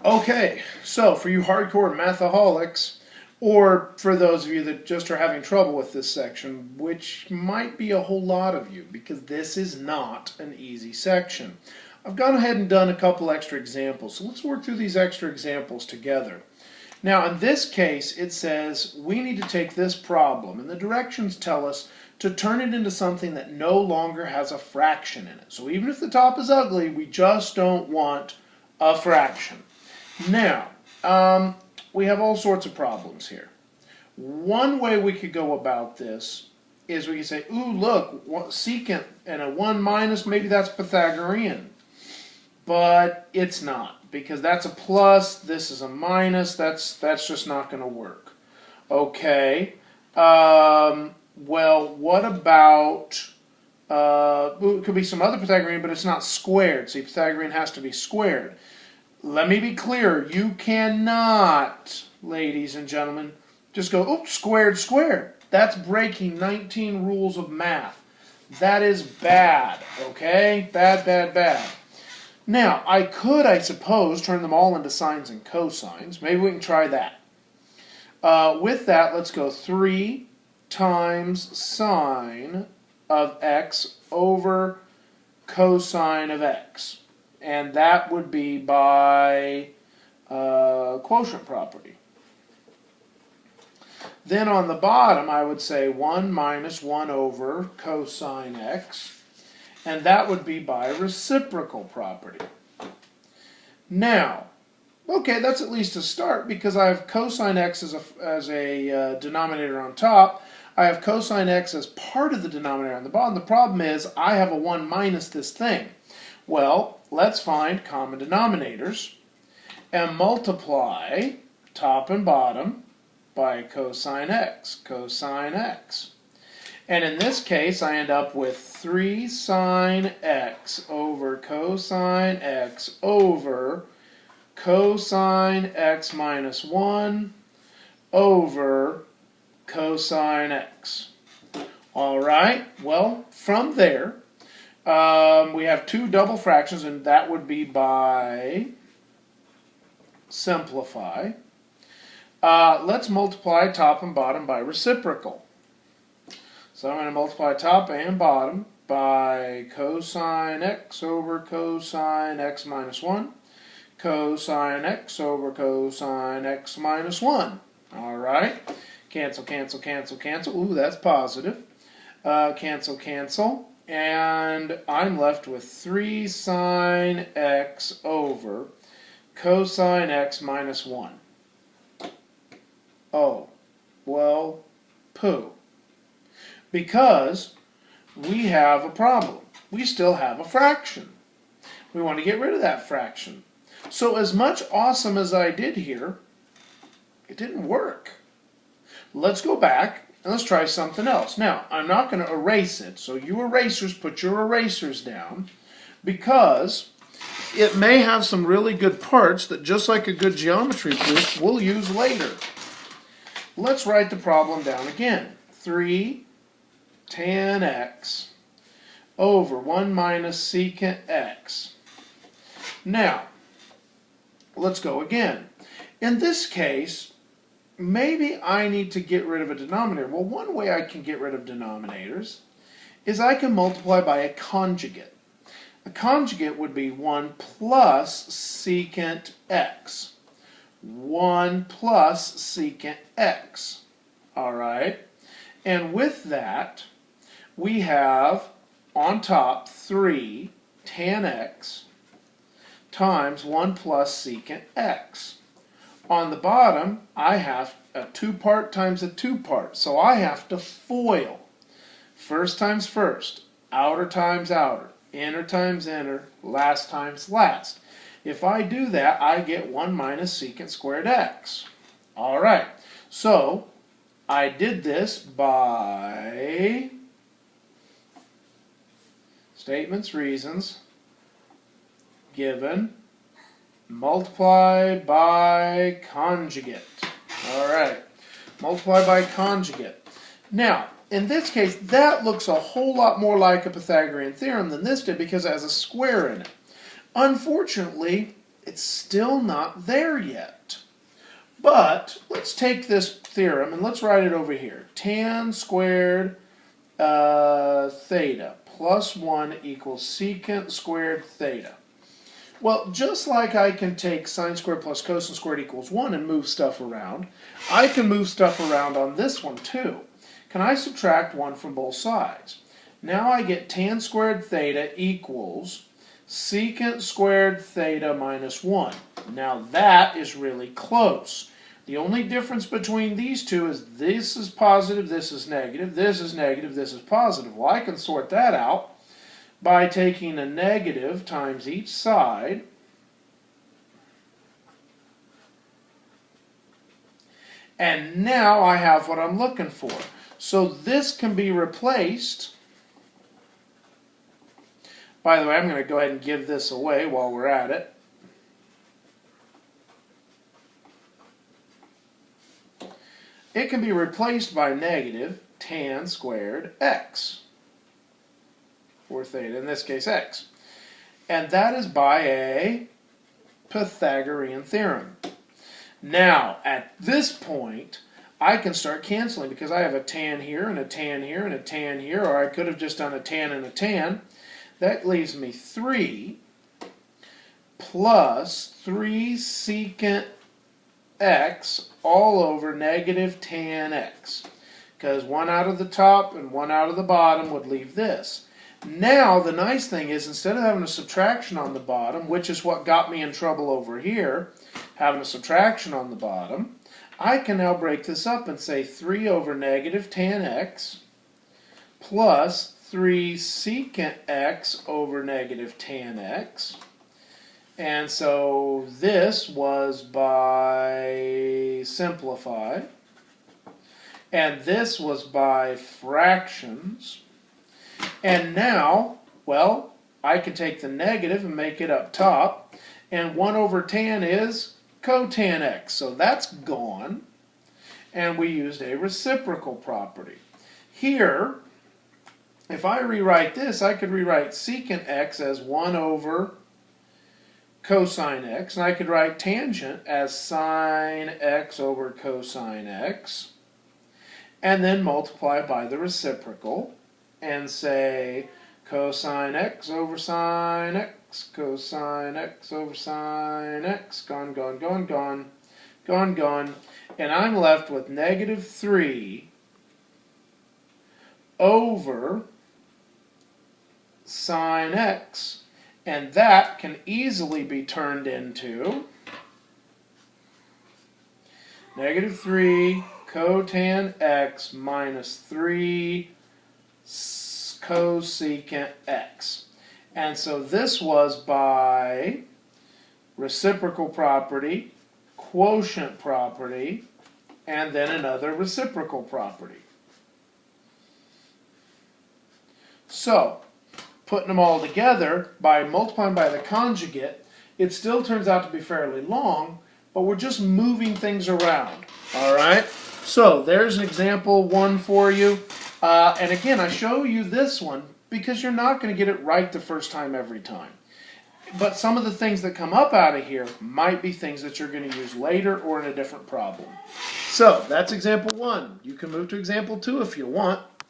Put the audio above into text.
Okay, so for you hardcore mathaholics, or for those of you that just are having trouble with this section, which might be a whole lot of you, because this is not an easy section. I've gone ahead and done a couple extra examples, so let's work through these extra examples together. Now in this case, it says we need to take this problem, and the directions tell us to turn it into something that no longer has a fraction in it. So even if the top is ugly, we just don't want a fraction. Now, we have all sorts of problems here. One way we could go about this is we could say, ooh, look, secant and a 1 minus, maybe that's Pythagorean. But it's not, because that's a plus, this is a minus, that's just not going to work. Okay, well, what about, it could be some other Pythagorean, but it's not squared. See, Pythagorean has to be squared. Let me be clear, you cannot, ladies and gentlemen, just go, oops, squared, squared. That's breaking 19 rules of math. That is bad, okay? Bad, bad, bad. Now, I could, I suppose, turn them all into sines and cosines. Maybe we can try that. With that, let's go 3 times sine of x over cosine of x. And that would be by quotient property. Then on the bottom, I would say 1 minus 1 over cosine x. And that would be by reciprocal property. Now, okay, that's at least a start, because I have cosine x as a denominator on top. I have cosine x as part of the denominator on the bottom. The problem is I have a 1 minus this thing. Well, let's find common denominators and multiply top and bottom by cosine x, cosine x. And in this case, I end up with 3 sine x over cosine x over cosine x minus 1 over cosine x. All right, well, from there, we have two double fractions, and that would be by simplify. Let's multiply top and bottom by reciprocal. So I'm going to multiply top and bottom by cosine x over cosine x minus 1, cosine x over cosine x minus 1. All right, cancel, cancel, cancel, cancel. Ooh, that's positive. Cancel, cancel. And I'm left with 3 sine x over cosine x minus 1. Oh, well, poo. Because we have a problem. We still have a fraction. We want to get rid of that fraction. So as much awesome as I did here, it didn't work. Let's go back and let's try something else. Now, I'm not going to erase it, so you erasers, put your erasers down, because it may have some really good parts that, just like a good geometry proof, we'll use later. Let's write the problem down again. 3 tan x over 1 minus secant x. Now, let's go again. In this case, maybe I need to get rid of a denominator. Well, one way I can get rid of denominators is I can multiply by a conjugate. A conjugate would be 1 plus secant x. 1 plus secant x. All right? And with that, we have on top 3 tan x times 1 plus secant x. On the bottom, I have a 2-part times a 2-part, so I have to FOIL. First times first, outer times outer, inner times inner, last times last. If I do that, I get 1 minus secant squared x. All right, so I did this by statements, reasons, given, multiply by conjugate. All right, multiply by conjugate. Now, in this case, that looks a whole lot more like a Pythagorean theorem than this did, because it has a square in it. Unfortunately, It's still not there yet. But let's take this theorem and let's write it over here. Tan squared theta plus 1 equals secant squared theta. Well, just like I can take sine squared plus cosine squared equals 1 and move stuff around, I can move stuff around on this one too. Can I subtract 1 from both sides? Now I get tan squared theta equals secant squared theta minus 1. Now that is really close. The only difference between these two is this is positive, this is negative, this is negative, this is positive. Well, I can sort that out by taking a negative times each side, and now I have what I'm looking for. So this can be replaced. By the way, I'm going to go ahead and give this away while we're at it. It can be replaced by negative tan squared x, or theta, in this case x. And that is by a Pythagorean theorem. Now, at this point, I can start canceling because I have a tan here and a tan here and a tan here, or I could have just done a tan and a tan. That leaves me 3 plus 3 secant x all over negative tan x. Because 1 out of the top and 1 out of the bottom would leave this. Now, the nice thing is, instead of having a subtraction on the bottom, which is what got me in trouble over here, having a subtraction on the bottom, I can now break this up and say 3 over negative tan x plus 3 secant x over negative tan x. And so this was by simplify. And this was by fractions. And now, well, I can take the negative and make it up top. And 1 over tan is cotan x. So that's gone. And we used a reciprocal property. Here, if I rewrite this, I could rewrite secant x as 1 over cosine x. And I could write tangent as sine x over cosine x. And then multiply by the reciprocal. And say cosine x over sine x, cosine x over sine x, gone, gone, gone, gone, gone, gone. And I'm left with negative 3 over sine x. And that can easily be turned into negative 3 cotan x minus 3 cosecant x. And so this was by reciprocal property, quotient property, and then another reciprocal property. So, putting them all together, by multiplying by the conjugate, it still turns out to be fairly long, but we're just moving things around. All right? So, there's an example 1 for you. And again, I show you this one because you're not going to get it right the first time every time. But some of the things that come up out of here might be things that you're going to use later or in a different problem. So, that's example 1. You can move to example 2 if you want.